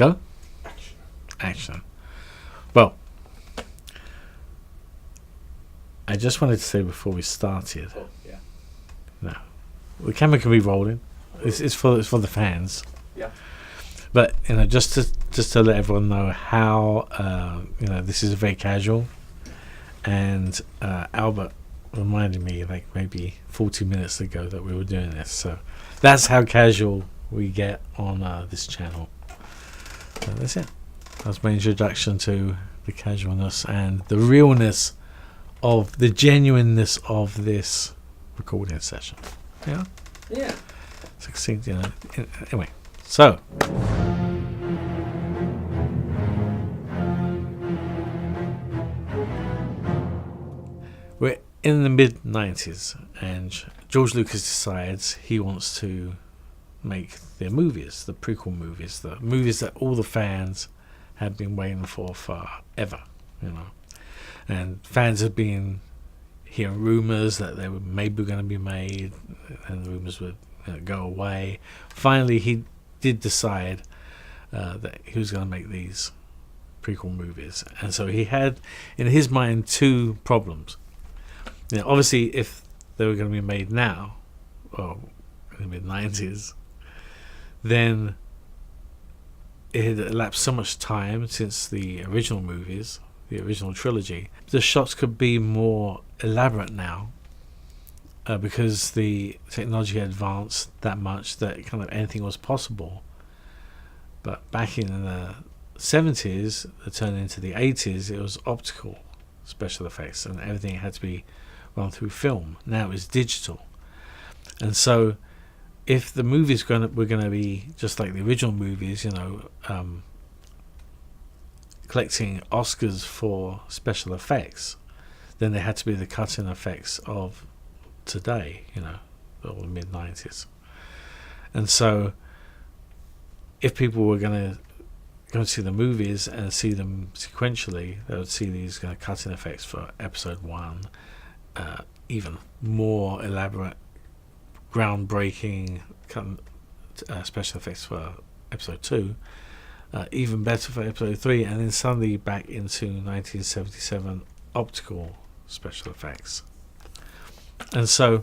Go? Action. Well, I just wanted to say before we started. Oh, yeah. No, the camera can be rolling. It's for the fans. Yeah. But just to let everyone know how this is very casual, and Albert reminded me like maybe 40 minutes ago that we were doing this. So that's how casual we get on this channel. So that's it. That's my introduction to the casualness and the realness of the genuineness of this recording session. Yeah. Yeah. Succinct, Anyway, so we're in the mid-90s, and George Lucas decides he wants to make their movies, the prequel movies, the movies that all the fans had been waiting for forever, and fans had been hearing rumors that they were maybe going to be made, and the rumors would go away. Finally, he did decide that he was going to make these prequel movies, and so he had in his mind two problems. Obviously, if they were going to be made now, or in the mid-90s, then it had elapsed so much time since the original movies, the original trilogy. The shots could be more elaborate now because the technology had advanced that much that kind of anything was possible. But back in the 70s, the turn into the 80s, it was optical special effects, and everything had to be run through film. Now it's digital, and so if the movies were going to be just like the original movies, collecting Oscars for special effects, then they had to be the cut-in effects of today, or the mid-90s. And so if people were going to go and see the movies and see them sequentially, they would see these kind of cut-in effects for Episode 1, even more elaborate, groundbreaking special effects for Episode 2, even better for Episode 3, and then suddenly back into 1977 optical special effects. And so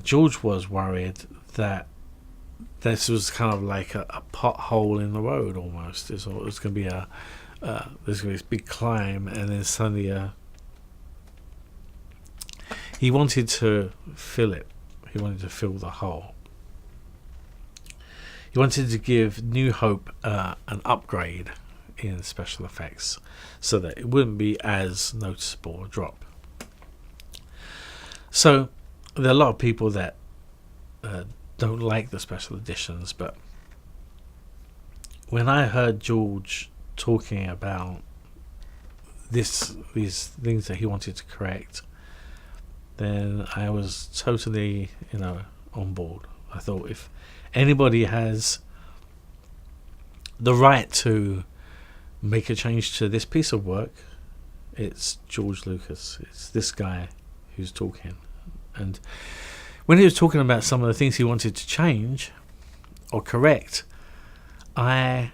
George was worried that this was kind of like a pothole in the road almost. It was going to be there's going to be this big climb, and then suddenly he wanted to fill it. He wanted to fill the hole. He wanted to give New Hope an upgrade in special effects so that it wouldn't be as noticeable a drop. So there are a lot of people that don't like the special editions, but when I heard George talking about these things that he wanted to correct, then I was totally on board. I thought if anybody has the right to make a change to this piece of work, it's George Lucas. It's this guy who's talking. And when he was talking about some of the things he wanted to change or correct, I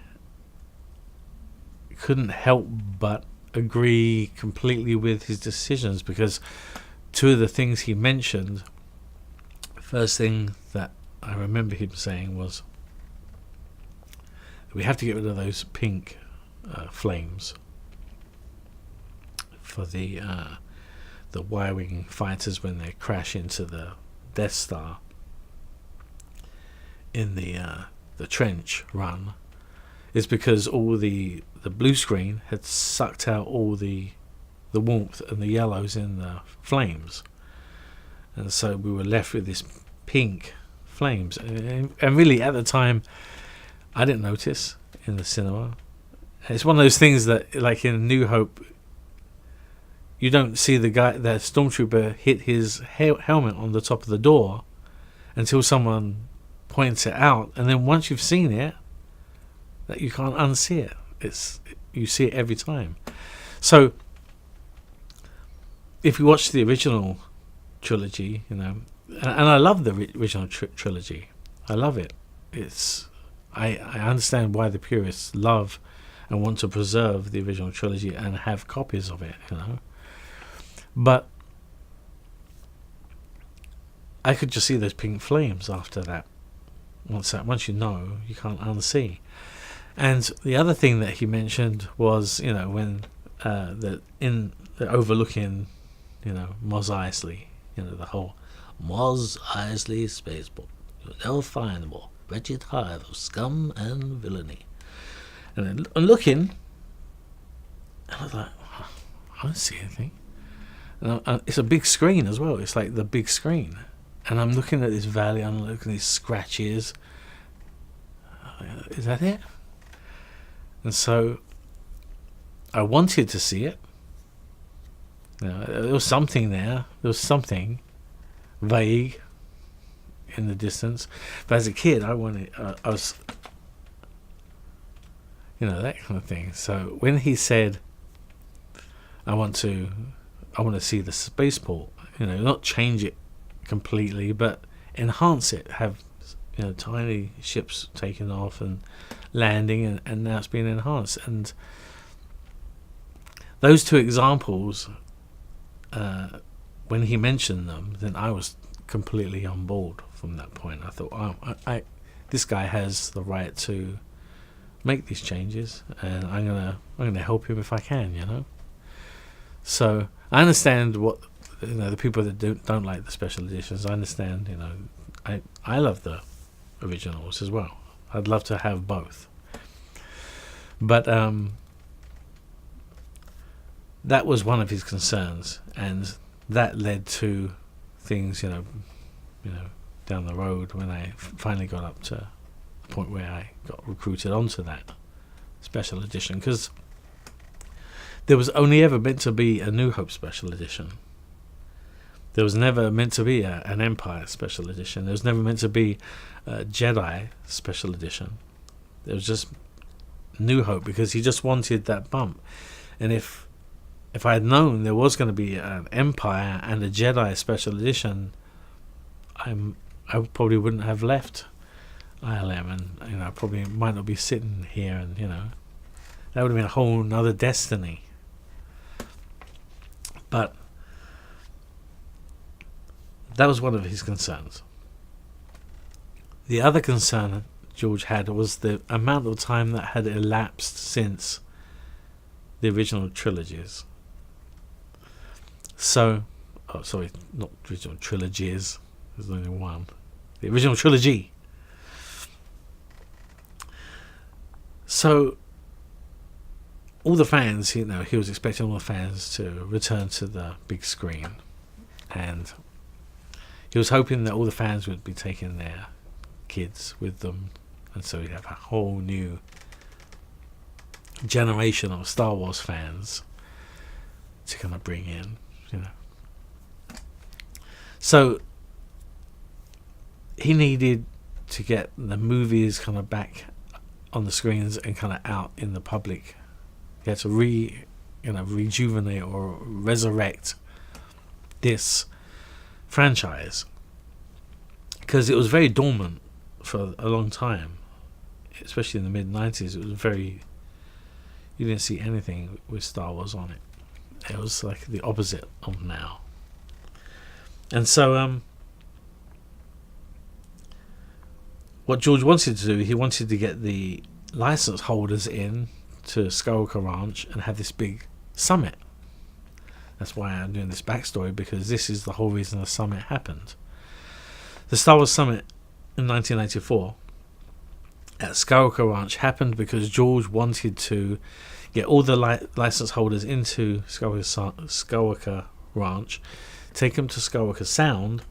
couldn't help but agree completely with his decisions, because two of the things he mentioned, the first thing that I remember him saying was we have to get rid of those pink flames for the Y-wing fighters when they crash into the Death Star in the trench run. Is because all the blue screen had sucked out all the warmth and the yellows in the flames, and so we were left with this pink flames. And really, at the time, I didn't notice in the cinema. It's one of those things that, like in New Hope, you don't see the stormtrooper hit his helmet on the top of the door until someone points it out, and then once you've seen it, that you can't unsee it. You see it every time. So if you watch the original trilogy, and I love the original trilogy. I love it. It's I understand why the purists love and want to preserve the original trilogy and have copies of it, But I could just see those pink flames after that. Once you know, you can't unsee. And the other thing that he mentioned was, when the overlooking, Mos Eisley, the whole Mos Eisley spaceport, you'll find them all, wretched hive of scum and villainy. And then looking, and I was like, I don't see anything. And it's a big screen as well. It's like the big screen. And I'm looking at this valley, I'm looking at these scratches. Is that it? And so I wanted to see it. There was something there. There was something vague in the distance. But as a kid, I was, that kind of thing. So when he said, I want to see the spaceport, not change it completely, but enhance it, have tiny ships taking off and landing, and now it's being enhanced. And those two examples, when he mentioned them, then I was completely on board from that point. I thought, this guy has the right to make these changes, and I'm gonna help him if I can, So I understand what the people that don't like the special editions. I understand, I love the originals as well. I'd love to have both, but that was one of his concerns, and that led to things, down the road when I finally got up to the point where I got recruited onto that special edition, because there was only ever meant to be a New Hope special edition. There was never meant to be an Empire special edition. There was never meant to be a Jedi special edition. There was just New Hope, because he just wanted that bump. And if I had known there was going to be an Empire and a Jedi special edition, I probably wouldn't have left ILM, and I probably might not be sitting here, and that would have been a whole nother destiny. But that was one of his concerns. The other concern George had was the amount of time that had elapsed since the original trilogies. So, not original trilogies, there's only one. The original trilogy. So, all the fans, he was expecting all the fans to return to the big screen, and he was hoping that all the fans would be taking their kids with them, and so he'd have a whole new generation of Star Wars fans to kind of bring in, So he needed to get the movies kind of back on the screens and kind of out in the public. He had to rejuvenate or resurrect this franchise, because it was very dormant for a long time, especially in the mid-90s. It was you didn't see anything with Star Wars on it. It was like the opposite of now. And so what George wanted to do, he wanted to get the license holders in to Skywalker Ranch and have this big summit. That's why I'm doing this backstory, because this is the whole reason the summit happened. The Star Wars Summit in 1994 at Skywalker Ranch happened because George wanted to get all the license holders into Skywalker Ranch, take them to Skywalker Sound,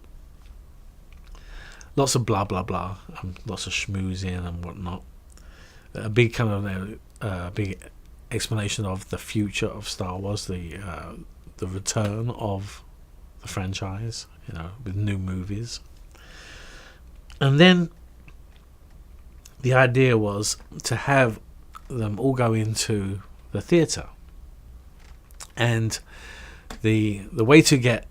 lots of blah blah blah, lots of schmoozing and whatnot, a big kind of big explanation of the future of Star Wars, the return of the franchise, with new movies. And then the idea was to have them all go into the theatre, and the way to get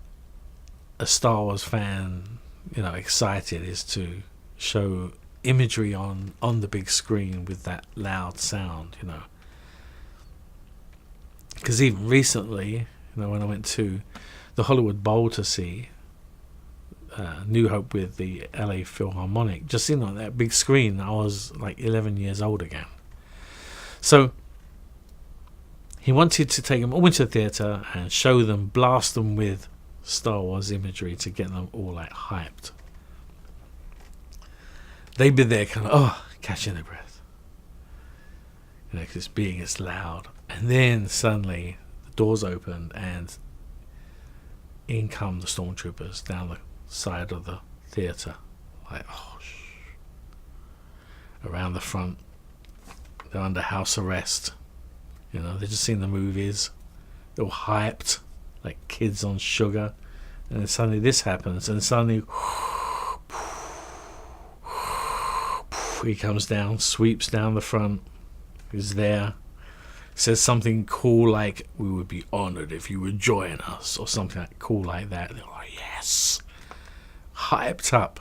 a Star Wars fan excited is to show imagery on the big screen with that loud sound, you know. Because even recently, you know, when I went to the Hollywood Bowl to see New Hope with the LA Philharmonic, just seeing on that big screen, I was like 11 years old again. So he wanted to take them all into the theatre and show them, blast them with Star Wars imagery to get them all like hyped. They'd be there kind of, catching their breath. You know, because it's loud. And then suddenly the doors opened and in come the stormtroopers down the side of the theatre. Like, around the front. They're under house arrest. You know, they've just seen the movies. They're all hyped, like kids on sugar. And then suddenly this happens, and suddenly he comes down, sweeps down the front, is there, says something cool like, "We would be honoured if you would join us," or something like cool like that. They're like, yes, hyped up.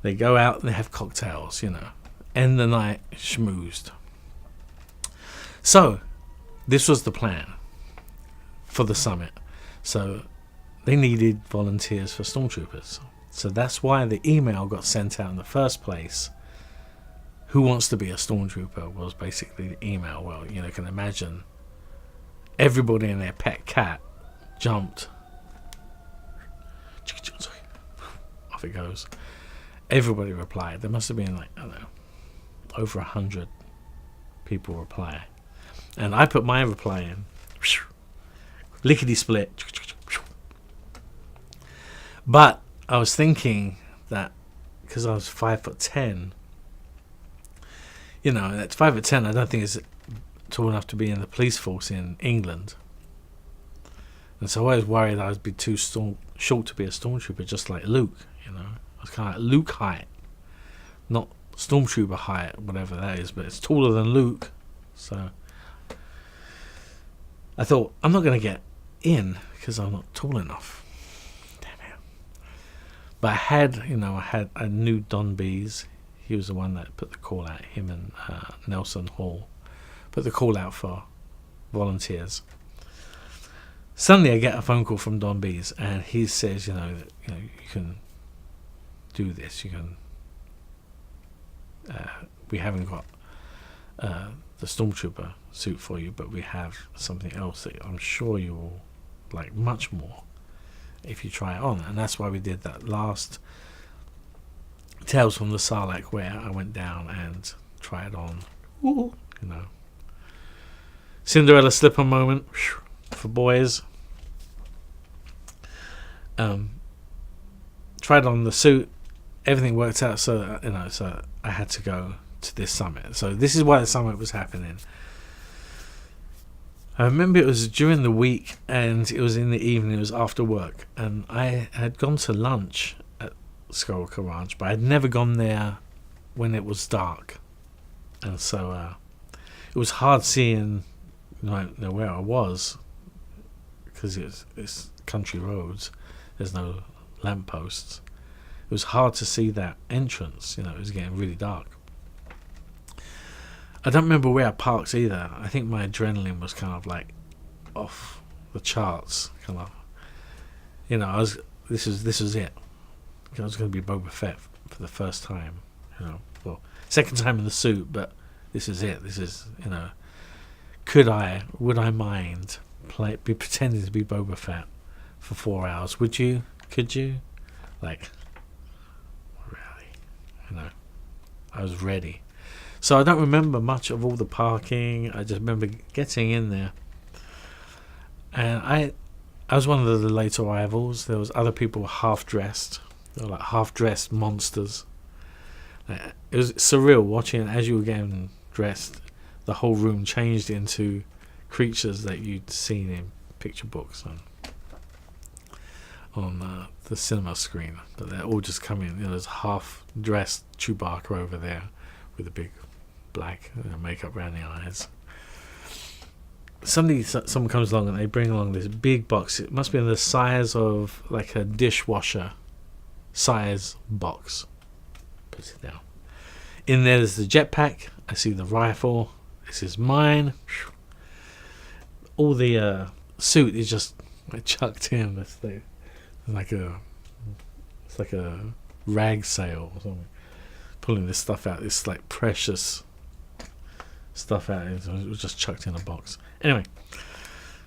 They go out and they have cocktails, you know, end the night schmoozed. So this was the plan for the summit. So they needed volunteers for stormtroopers. So that's why the email got sent out in the first place. Who wants to be a stormtrooper was basically the email. Well, you know, you can imagine everybody and their pet cat jumped. Off it goes. Everybody replied. There must have been like, I don't know, over 100 people reply. And I put my reply in. Lickety split. But I was thinking that because I was 5'10", you know, at 5'10", I don't think it's tall enough to be in the police force in England. And so I was worried I would be too short to be a stormtrooper, just like Luke, you know. I was kind of like Luke height, not stormtrooper height, whatever that is, but it's taller than Luke. So I thought, I'm not going to get in because I'm not tall enough. But I knew Don Bees. He was the one that put the call out. Him and Nelson Hall put the call out for volunteers. Suddenly, I get a phone call from Don Bees, and he says, you can do this. You can. We haven't got the stormtrooper suit for you, but we have something else that I'm sure you will like much more if you try it on. And that's why we did that last Tales from the Sarlacc, where I went down and tried on. Ooh, you know, Cinderella slipper moment for boys. Tried on the suit, everything worked out. So so I had to go to this summit. So this is why the summit was happening. I remember it was during the week, and it was in the evening. It was after work, and I had gone to lunch at Skywalker Ranch, but I'd never gone there when it was dark, and so it was hard seeing where I was because it's country roads. There's no lampposts. It was hard to see that entrance. It was getting really dark. I don't remember where I parked either. I think my adrenaline was kind of like off the charts. Kind of, This was it. I was going to be Boba Fett for the first time. Well, second time in the suit, but this is it. This is, would I mind be pretending to be Boba Fett for 4 hours? Would you? Could you? Like, really? I was ready. So I don't remember much of all the parking. I just remember getting in there. And I was one of the late arrivals. There was other people half-dressed. They were like half-dressed monsters. It was surreal watching as you were getting dressed. The whole room changed into creatures that you'd seen in picture books on the cinema screen. But they're all just coming. There's half-dressed Chewbacca over there with a big black makeup around the eyes. Suddenly someone comes along and they bring along this big box. It must be the size of like a dishwasher size box. puts it down. In there's the jetpack. I see the rifle. This is mine. All the suit is just chucked in. It's like a rag sale or something. Pulling this stuff out. This like precious stuff out. It was just chucked in a box. Anyway,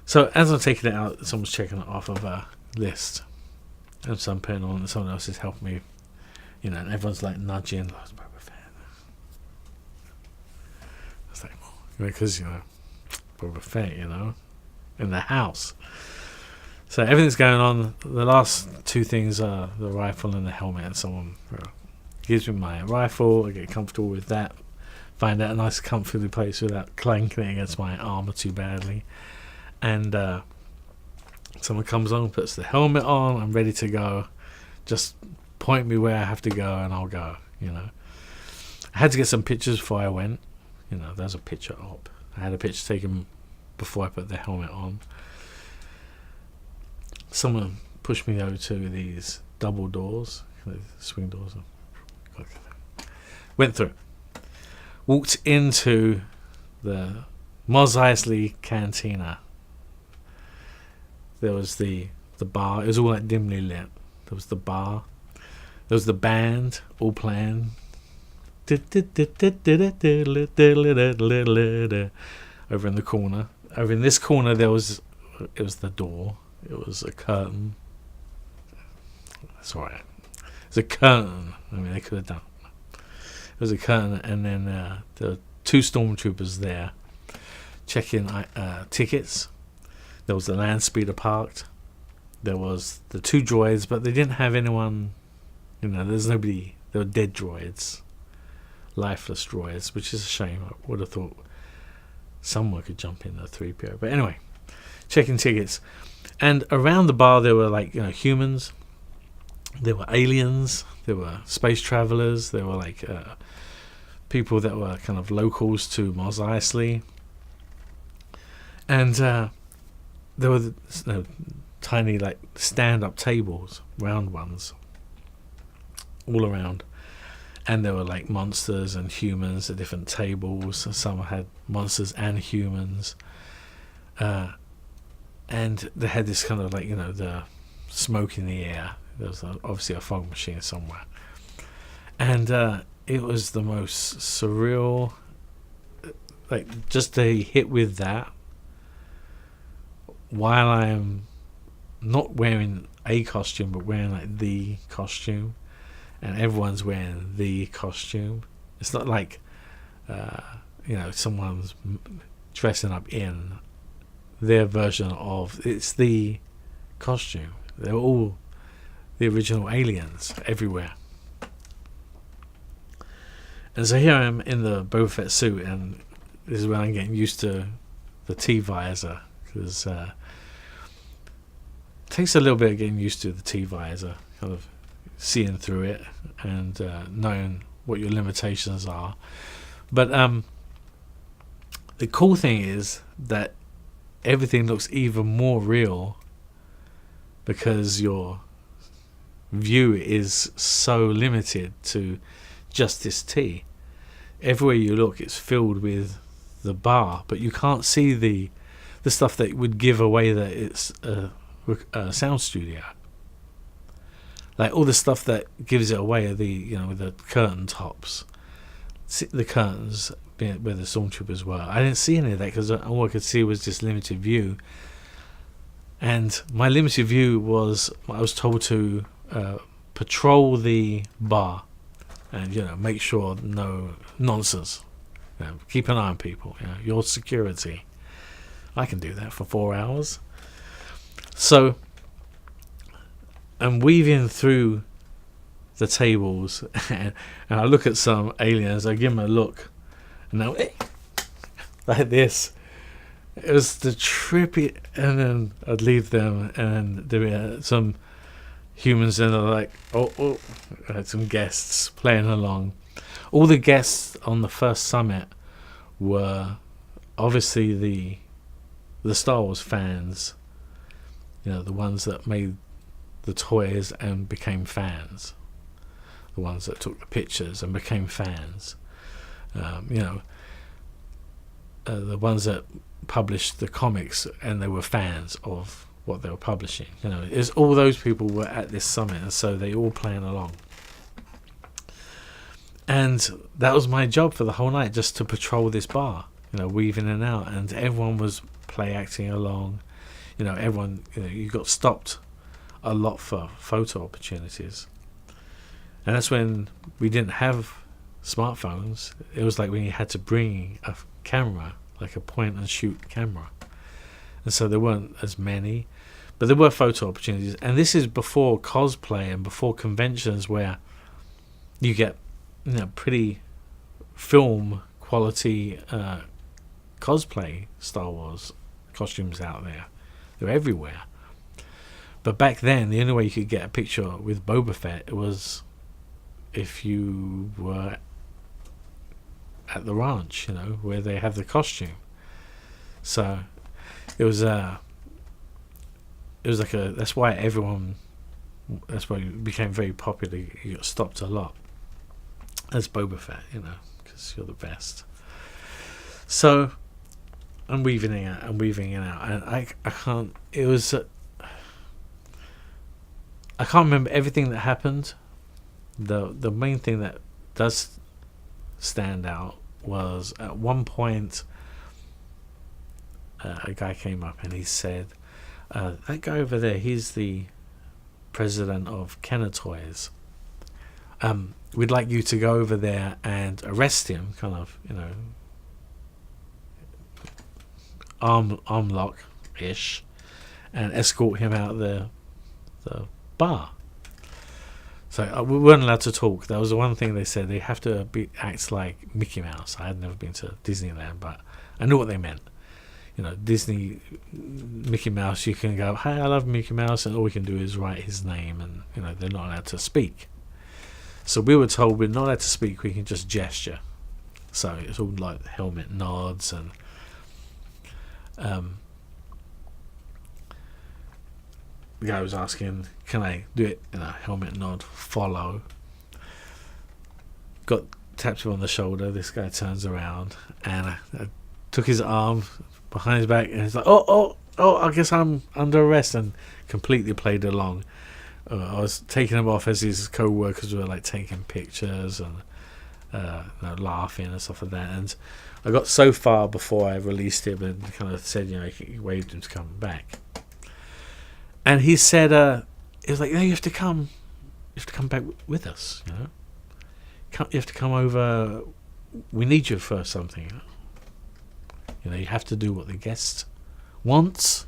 so as I'm taking it out, someone's checking it off of a list. And so I'm putting on, and someone else is helping me. You know, and everyone's like nudging. Oh, it's Boba Fett. It's like, because, you know, Boba Fett, you know, in the house. So everything's going on. The last two things are the rifle and the helmet. And someone gives me my rifle. I get comfortable with that. Find out a nice comfortable place without clanking it against my armor too badly. And someone comes on, puts the helmet on. I'm ready to go. Just point me where I have to go and I'll go, you know. I had to get some pictures before I went. You know, there's a picture op. I had a picture taken before I put the helmet on. Someone pushed me over to these double doors, swing doors. Went through. Walked into the Mos Eisley Cantina. There was the bar. It was all like dimly lit. There was the bar. There was the band all playing. Over in the corner. Over in this corner it was the door. It was a curtain. That's alright. It was a curtain. I mean, they could have done. It was a curtain, and then there were two stormtroopers there checking tickets. There was the land speeder parked. There was the two droids, but they didn't have anyone. You know, there's nobody. They were dead droids, lifeless droids, which is a shame. I would have thought someone could jump in a 3PO. But anyway, checking tickets, and around the bar there were like, you know, humans. There were aliens. There were space travelers. There were like people that were kind of locals to Mos Eisley, and there were tiny like stand-up tables, round ones, all around, and there were like monsters and humans at different tables. Some had monsters and humans, and they had this kind of like, you know, the smoke in the air. There was obviously a fog machine somewhere, and it was the most surreal. Like, just to hit with that while I'm not wearing a costume, but wearing like the costume, and everyone's wearing the costume. It's not like you know, someone's dressing up in their version of. It's the costume. They're all the original aliens everywhere. And so here I am in the Boba Fett suit, and this is when I'm getting used to the T-visor, because it takes a little bit of getting used to the T-visor, kind of seeing through it and knowing what your limitations are. But the cool thing is that everything looks even more real because your view is so limited to just this T. Everywhere you look, it's filled with the bar, but you can't see the stuff that would give away that it's a sound studio. Like all the stuff that gives it away are the, you know, with the curtain tops, the curtains where the stormtroopers were. I didn't see any of that because all I could see was this limited view. And my limited view was, I was told to patrol the bar and, you know, make sure no nonsense. You know, keep an eye on people. You know, your security. I can do that for 4 hours. So I'm weaving through the tables, and I look at some aliens. I give them a look, and now like this. It was the trippy, and then I'd leave them, and there were some humans, and they're like, oh, I had some guests playing along. All the guests on the first summit were obviously the Star Wars fans, you know, the ones that made the toys and became fans, the ones that took the pictures and became fans. The ones that published the comics and they were fans of what they were publishing. It's all those people were at this summit, and so they all playing along. And that was my job for the whole night, just to patrol this bar, weaving in and out, and everyone was play acting along. Everyone, you got stopped a lot for photo opportunities. And that's when we didn't have smartphones. It was like when you had to bring a camera, like a point and shoot camera. And so there weren't as many, but there were photo opportunities. And this is before cosplay and before conventions where you get pretty film quality cosplay Star Wars costumes out there. They're everywhere. But back then, the only way you could get a picture with Boba Fett was if you were at the ranch, where they have the costume. So it was like that's why it became very popular. You got stopped a lot as Boba Fett, because you're the best. So I'm weaving in and out, and I can't. It was. I can't remember everything that happened. The main thing that does stand out was at one point a guy came up and he said, that guy over there, he's the president of Kenner Toys. We'd like you to go over there and arrest him, kind of, arm lock ish, and escort him out the bar. So we weren't allowed to talk. That was the one thing they said. They have to act like Mickey Mouse. I had never been to Disneyland, but I knew what they meant. Disney, Mickey Mouse, you can go, hey, I love Mickey Mouse, and all we can do is write his name, and they're not allowed to speak. So we were told we're not allowed to speak, we can just gesture. So it's all like helmet nods and the guy was asking, can I do it in a helmet nod, follow? Got tapped him on the shoulder. This guy turns around and I took his arm behind his back and he's like, oh, I guess I'm under arrest, and completely played along. I was taking him off as his co-workers were like taking pictures and laughing and stuff like that. And I got so far before I released him and kind of said, he waved him to come back. And he said, it was like, no, you have to come back with us, You have to come over. We need you for something. You have to do what the guest wants,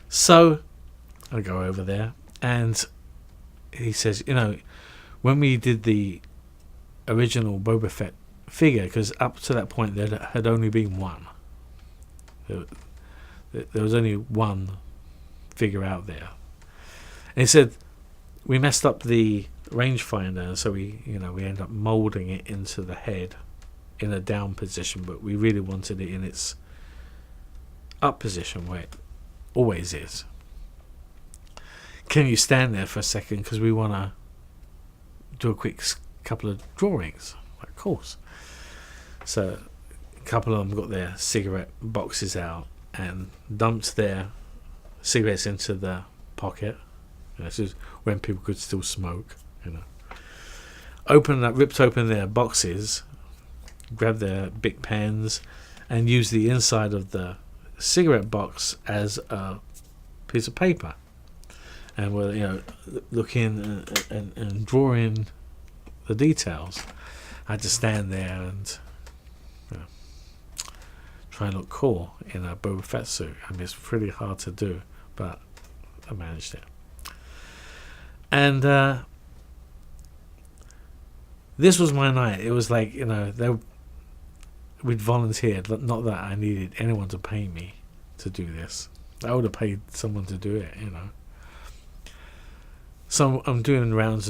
So I go over there, and he says, when we did the original Boba Fett figure, because up to that point there had only been one. There was only one figure out there. And he said, we messed up the rangefinder, so we ended up moulding it into the head in a down position, but we really wanted it in its up position where it always is. Can you stand there for a second, because we want to do a quick couple of drawings? Of course. So a couple of them got their cigarette boxes out and dumped their cigarettes into the pocket. This is when people could still smoke. Ripped open their boxes, grabbed their Bic pens, and used the inside of the cigarette box as a piece of paper. And were looking and drawing the details. I had to stand there and try and look cool in a Boba Fett suit. It's pretty hard to do, but I managed it. And this was my night. It was like, we'd volunteered. Not that I needed anyone to pay me to do this. I would have paid someone to do it, So I'm doing rounds.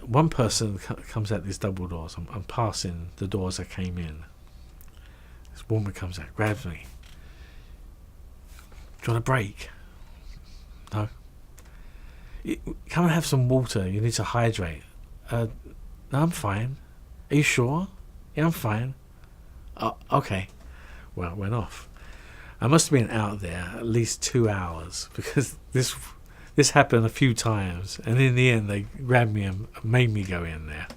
One person comes out these double doors. I'm passing the doors I came in. This woman comes out, grabs me. Do you want a break? No. Come and have some water. You need to hydrate. No, I'm fine. Are you sure? Yeah, I'm fine. Oh, okay. Well, it went off. I must have been out there at least 2 hours because this happened a few times, and in the end they grabbed me and made me go in there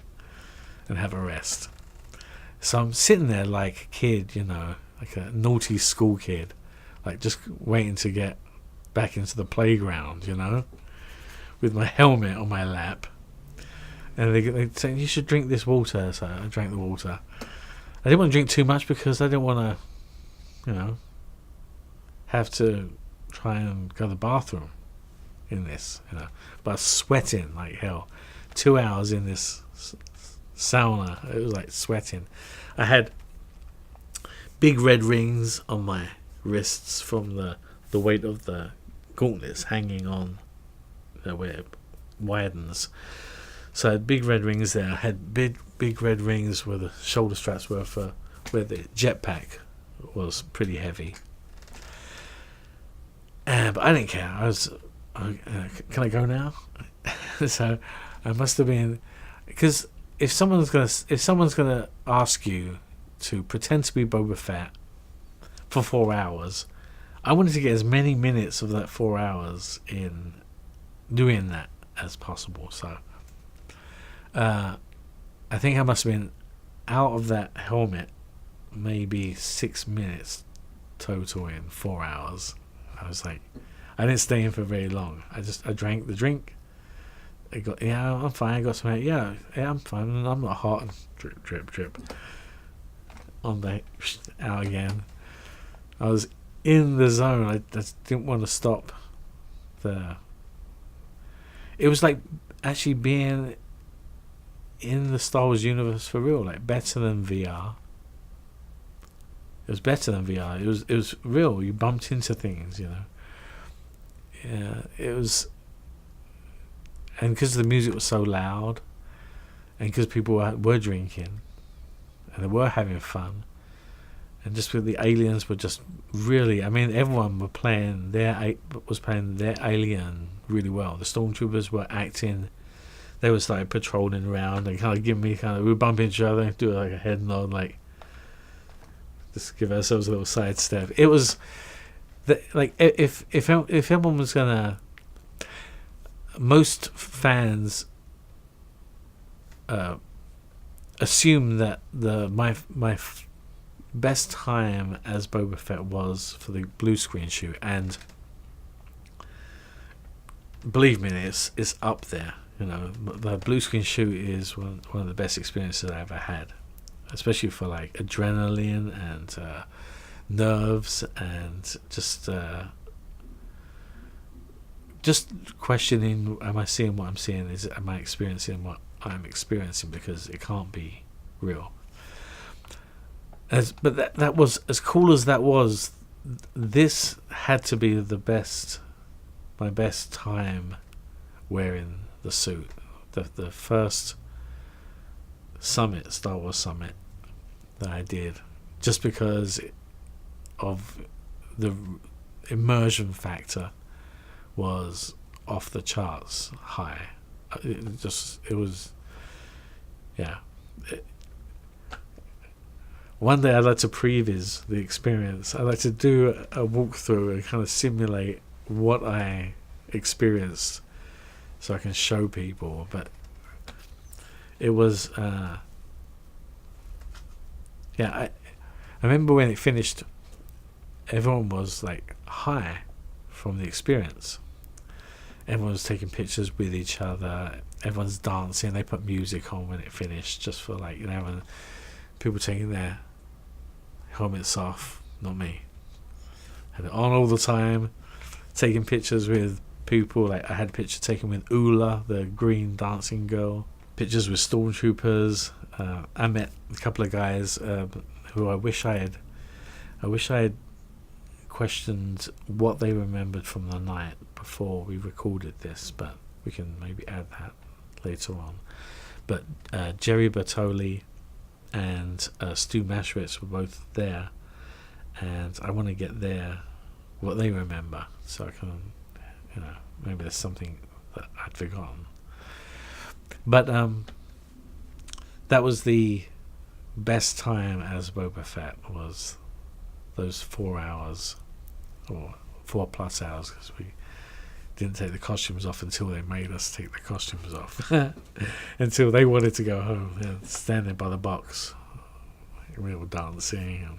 and have a rest. So I'm sitting there like a kid, like a naughty school kid, like just waiting to get back into the playground, with my helmet on my lap. And they say, you should drink this water. So I drank the water. I didn't want to drink too much because I didn't want to, have to try and go to the bathroom in this, But I was sweating like hell. 2 hours in this sauna. It was like sweating. I had big red rings on my wrists from the weight of the gauntlets hanging on where it widens. So I had big red rings there. I had big red rings where the shoulder straps were for where the jetpack was pretty heavy. But I didn't care. Can I go now? So I must have been, because if someone's gonna ask you to pretend to be Boba Fett for 4 hours, I wanted to get as many minutes of that 4 hours in doing that as possible. So I think I must have been out of that helmet maybe 6 minutes total in 4 hours. I was like, I didn't stay in for very long. I drank the drink. I'm fine. I got some. Yeah, I'm fine. I'm not hot. Drip, drip, drip. On the out again. I was in the zone. I just didn't want to stop. It was like actually being in the Star Wars universe for real. Like better than VR. It was better than VR. It was real. You bumped into things, Yeah, it was. And because the music was so loud, and because people were drinking, and they were having fun, and just with the aliens were just really, everyone was playing their alien really well. The stormtroopers were acting. They was like patrolling around and kind of giving me we would bump into each other and do like a head nod, like just give ourselves a little sidestep. It was like if everyone was gonna. Most fans assume that my best time as Boba Fett was for the blue screen shoot, and believe me, it's up there. The blue screen shoot is one of the best experiences I ever had, especially for like adrenaline and nerves and just questioning, am I seeing what I'm seeing? Am I experiencing what I'm experiencing? Because it can't be real. But that was, as cool as that was, this had to be my best time wearing the suit. The first Star Wars Summit that I did, just because of the immersion factor was off the charts high. One day I'd like to previs the experience. I'd like to do a walkthrough and kind of simulate what I experienced so I can show people. But it was I remember when it finished, everyone was like high from the experience. Everyone was taking pictures with each other. Everyone's dancing. They put music on when it finished, just for like, and people taking their helmets off. Not me. Had it on all the time. Taking pictures with people. Like I had a picture taken with Ula, the green dancing girl. Pictures with stormtroopers. I met a couple of guys who I wish I had questioned what they remembered from the night before we recorded this, but we can maybe add that later on. But Jerry Bertoli and Stu Maschwitz were both there, and I want to get what they remember, so I can, maybe there's something that I'd forgotten. But that was the best time as Boba Fett, was those 4 hours, or 4+ hours, because we didn't take the costumes off until they made us take the costumes off. Until they wanted to go home and stand there by the box. We were dancing and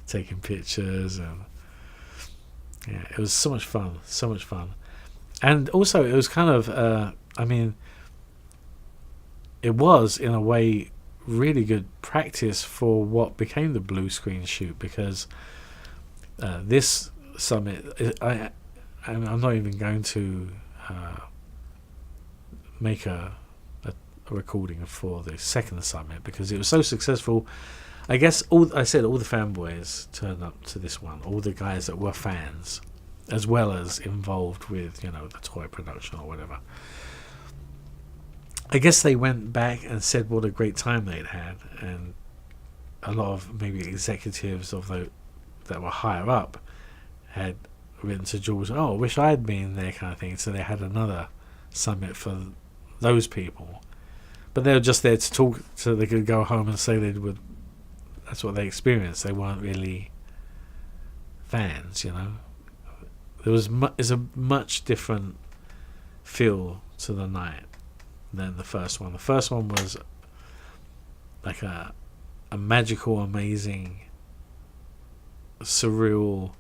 taking pictures, and yeah, it was so much fun, so much fun. And also it was kind of it was in a way really good practice for what became the blue screen shoot, because this summit, I'm not even going to make a recording for the second summit, because it was so successful. I guess all the fanboys turned up to this one, all the guys that were fans, as well as involved with, the toy production or whatever. I guess they went back and said what a great time they'd had, and a lot of maybe executives that were higher up had written to George, I wish I'd been there, kind of thing. So they had another summit for those people, but they were just there to talk, so they could go home and say that's what they experienced. They weren't really fans, There's a much different feel to the night than the first one. The first one was like a magical, amazing, surreal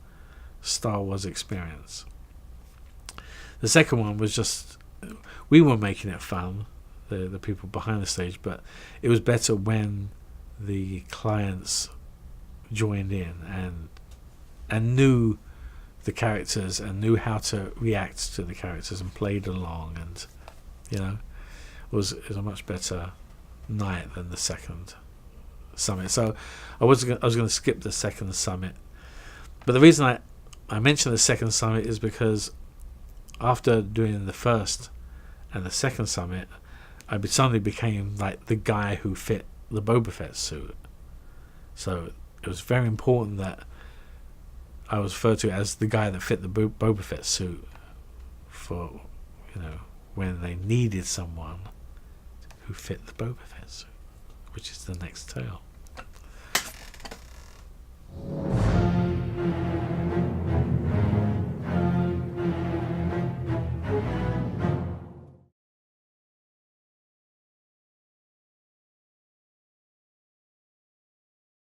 Star Wars experience. The second one was just, we were making it fun, the people behind the stage, but it was better when the clients joined in and knew the characters and knew how to react to the characters and played along, and it was a much better night than the second summit. So I was going to skip the second summit, but the reason I mentioned the second summit is because after doing the first and the second summit, I suddenly became like the guy who fit the Boba Fett suit. So it was very important that I was referred to as the guy that fit the Boba Fett suit for, when they needed someone who fit the Boba Fett suit, which is the next tale.